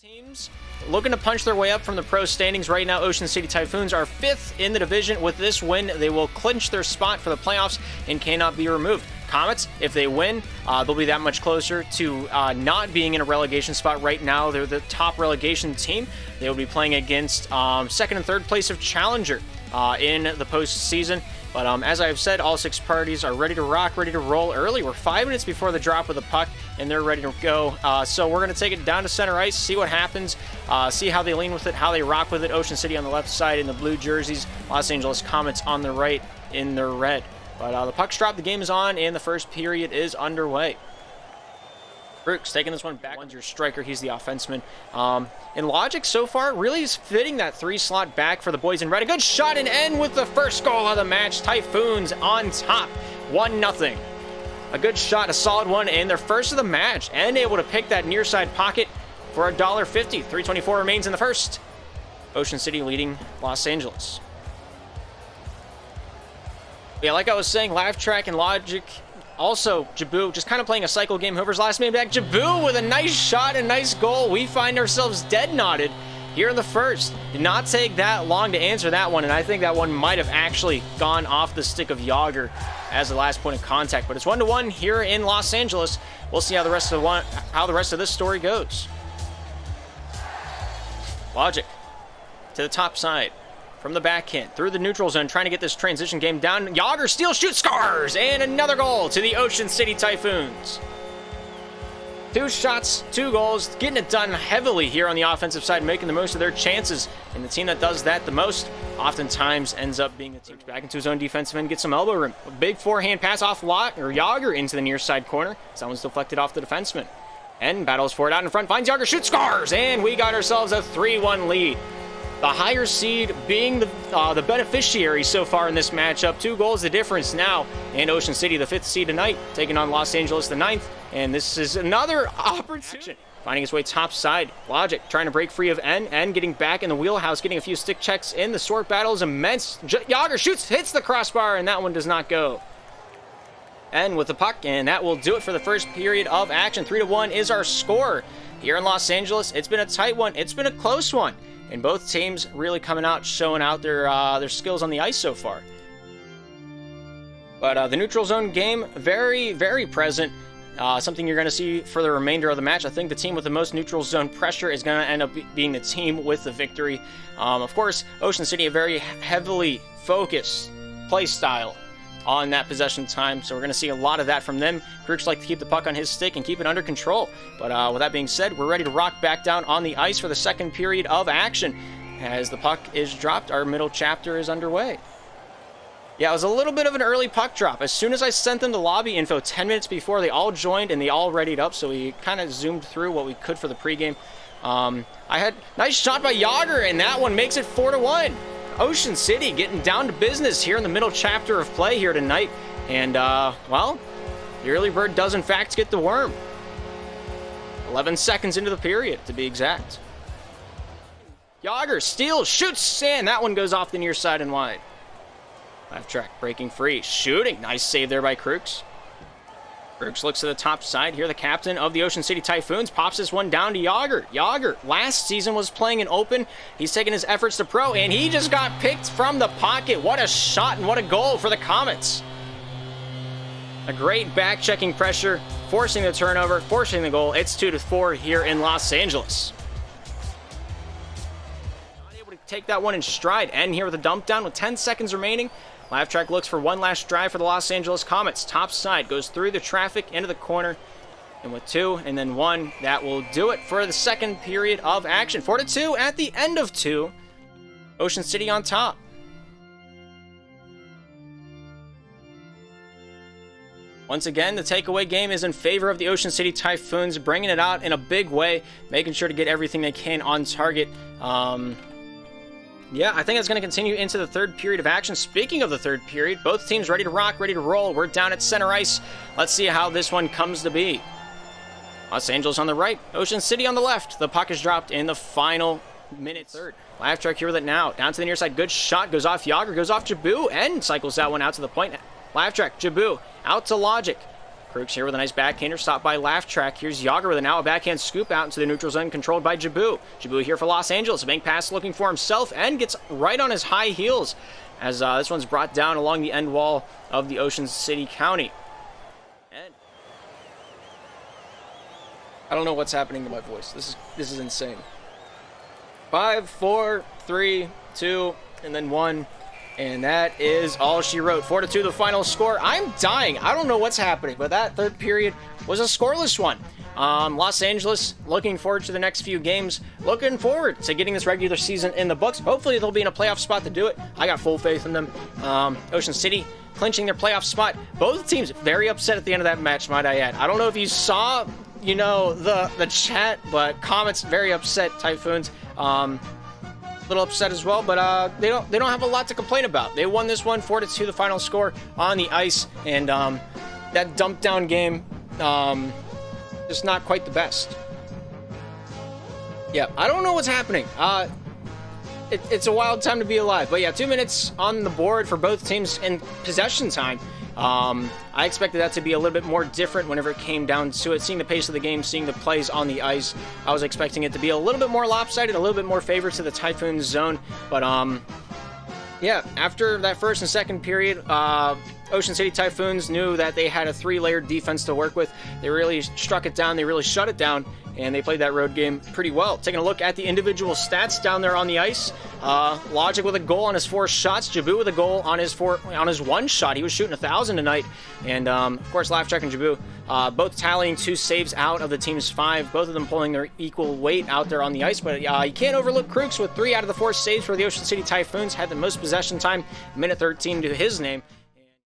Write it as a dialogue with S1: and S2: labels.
S1: Teams looking to punch their way up from the pro standings right now. Ocean City Typhoons are 5th in the division. With this win, they will clinch their spot for the playoffs and cannot be removed. Comets, if they win, they'll be that much closer to not being in a relegation spot right now. They're the top relegation team. They will be playing against second and third place of Challenger in the postseason. But as I've said, all 6 parties are ready to rock, ready to roll early. We're 5 minutes before the drop of the puck, and they're ready to go. So we're going to take it down to center ice, see what happens, see how they lean with it, how they rock with it. Ocean City on the left side in the blue jerseys, Los Angeles Comets on the right in their red. But the puck's dropped, the game is on, and the first period is underway. Brooks taking this one back. One's your striker. He's the offenseman. And Logic so far really is fitting that 3 slot back for the boys in red. A good shot and end with the first goal of the match. Typhoons on top, 1-0. A good shot, a solid one, and their first of the match, and able to pick that near side pocket for $1.50. 3:24 remains in the first. Ocean City leading Los Angeles. Yeah, like I was saying, Laugh Track and Logic. Also, Jabu just kind of playing a cycle game. Whoever's last man back. Jabu with a nice shot and nice goal. We find ourselves dead knotted here in the first. Did not take that long to answer that one, and I think that one might have actually gone off the stick of Yager as the last point of contact. But it's 1-1 here in Los Angeles. We'll see how the rest of this story goes. Logic to the top side. From the backhand, through the neutral zone, trying to get this transition game down. Yager steals, shoots, scores, and another goal to the Ocean City Typhoons. 2 shots, 2 goals, getting it done heavily here on the offensive side, making the most of their chances. And the team that does that the most oftentimes ends up being the team back into his own defensive end, gets some elbow room. A big forehand pass off Yager into the near side corner. Someone's deflected off the defenseman. And battles for it out in front, finds Yager, shoots, scores, and we got ourselves a 3-1 lead. The higher seed being the beneficiary so far in this matchup. 2 goals the difference now. And Ocean City, the 5th seed tonight, taking on Los Angeles, the 9th. And this is another opportunity. Finding his way top side. Logic trying to break free of N. N getting back in the wheelhouse, getting a few stick checks in. The sword battle is immense. Yager shoots, hits the crossbar, and that one does not go. N with the puck, and that will do it for the first period of action. 3-1 is our score here in Los Angeles. It's been a tight one. It's been a close one. And both teams really coming out, showing out their skills on the ice so far. But the neutral zone game, very, very present. Something you're going to see for the remainder of the match. I think the team with the most neutral zone pressure is going to end up being the team with the victory. Of course, Ocean City, a very heavily focused play style on that possession time, so we're going to see a lot of that from them. Crooks like to keep the puck on his stick and keep it under control. But with that being said, we're ready to rock back down on the ice for the second period of action. As the puck is dropped, our middle chapter is underway. Yeah, it was a little bit of an early puck drop. As soon as I sent them the lobby info 10 minutes before, they all joined and they all readied up, so we kind of zoomed through what we could for the pregame. I had nice shot by Yager, and that one makes it 4-1. Ocean City getting down to business here in the middle chapter of play here tonight. And, well, the early bird does in fact get the worm. 11 seconds into the period, to be exact. Yager steals, shoots, and that one goes off the near side and wide. Left track breaking free, shooting. Nice save there by Crooks. Crooks looks to the top side here. The captain of the Ocean City Typhoons pops this one down to Yager. Yager last season was playing an open. He's taking his efforts to pro, and he just got picked from the pocket. What a shot and what a goal for the Comets. A great back-checking pressure, forcing the turnover, forcing the goal. It's 2-4 here in Los Angeles. Not able to take that one in stride. And here with a dump down with 10 seconds remaining. Laugh Track looks for one last drive for the Los Angeles Comets. Top side, goes through the traffic into the corner. And with 2 and then 1, that will do it for the second period of action. 4-2 at the end of 2. Ocean City on top. Once again, the takeaway game is in favor of the Ocean City Typhoons, bringing it out in a big way, making sure to get everything they can on target. Yeah, I think it's going to continue into the third period of action. Speaking of the third period, both teams ready to rock, ready to roll. We're down at center ice. Let's see how this one comes to be. Los Angeles on the right, Ocean City on the left. The puck is dropped in the final minute. Third. Laugh Track here with it now. Down to the near side. Good shot. Goes off Yager. Goes off Jabu. And cycles that one out to the point. Laugh Track. Jabu. Out to Logic. Krooks here with a nice backhander, stopped by Laugh Track. Here's Yager with a now a backhand scoop out into the neutral zone, controlled by Jabu. Jabu here for Los Angeles. A bank pass looking for himself and gets right on his high heels as this one's brought down along the end wall of the Ocean City County. And I don't know what's happening to my voice. This is insane. 5, 4, 3, 2, and then 1. And that is all she wrote. 4-2 the final score. I'm dying. I don't know what's happening, but that third period was a scoreless one. Los Angeles, looking forward to the next few games. Looking forward to getting this regular season in the books. Hopefully they'll be in a playoff spot to do it. I got full faith in them. Ocean City clinching their playoff spot. Both teams very upset at the end of that match, might I add. I don't know if you saw, the chat, but Comets very upset. Typhoons, little upset as well, but they don't have a lot to complain about. They won this one 4-2 the final score on the ice, and that dump down game just not quite the best. Yeah, I don't know what's happening. It's a wild time to be alive, but yeah, 2 minutes on the board for both teams in possession time. I expected that to be a little bit more different whenever it came down to it. Seeing the pace of the game, seeing the plays on the ice, I was expecting it to be a little bit more lopsided, a little bit more favored to the Typhoons zone. But yeah, after that first and second period, Ocean City Typhoons knew that they had a 3-layered defense to work with. They really struck it down, they really shut it down, and they played that road game pretty well. Taking a look at the individual stats down there on the ice, Logic with a goal on his 4 shots, Jabu with a goal on his 1 shot. He was shooting 1,000 tonight, and of course Laugh Track and Jabu both tallying 2 saves out of the team's 5, both of them pulling their equal weight out there on the ice. But you can't overlook Krooks with 3 out of the 4 saves for the Ocean City Typhoons. Had the most possession time, minute 13 to his name.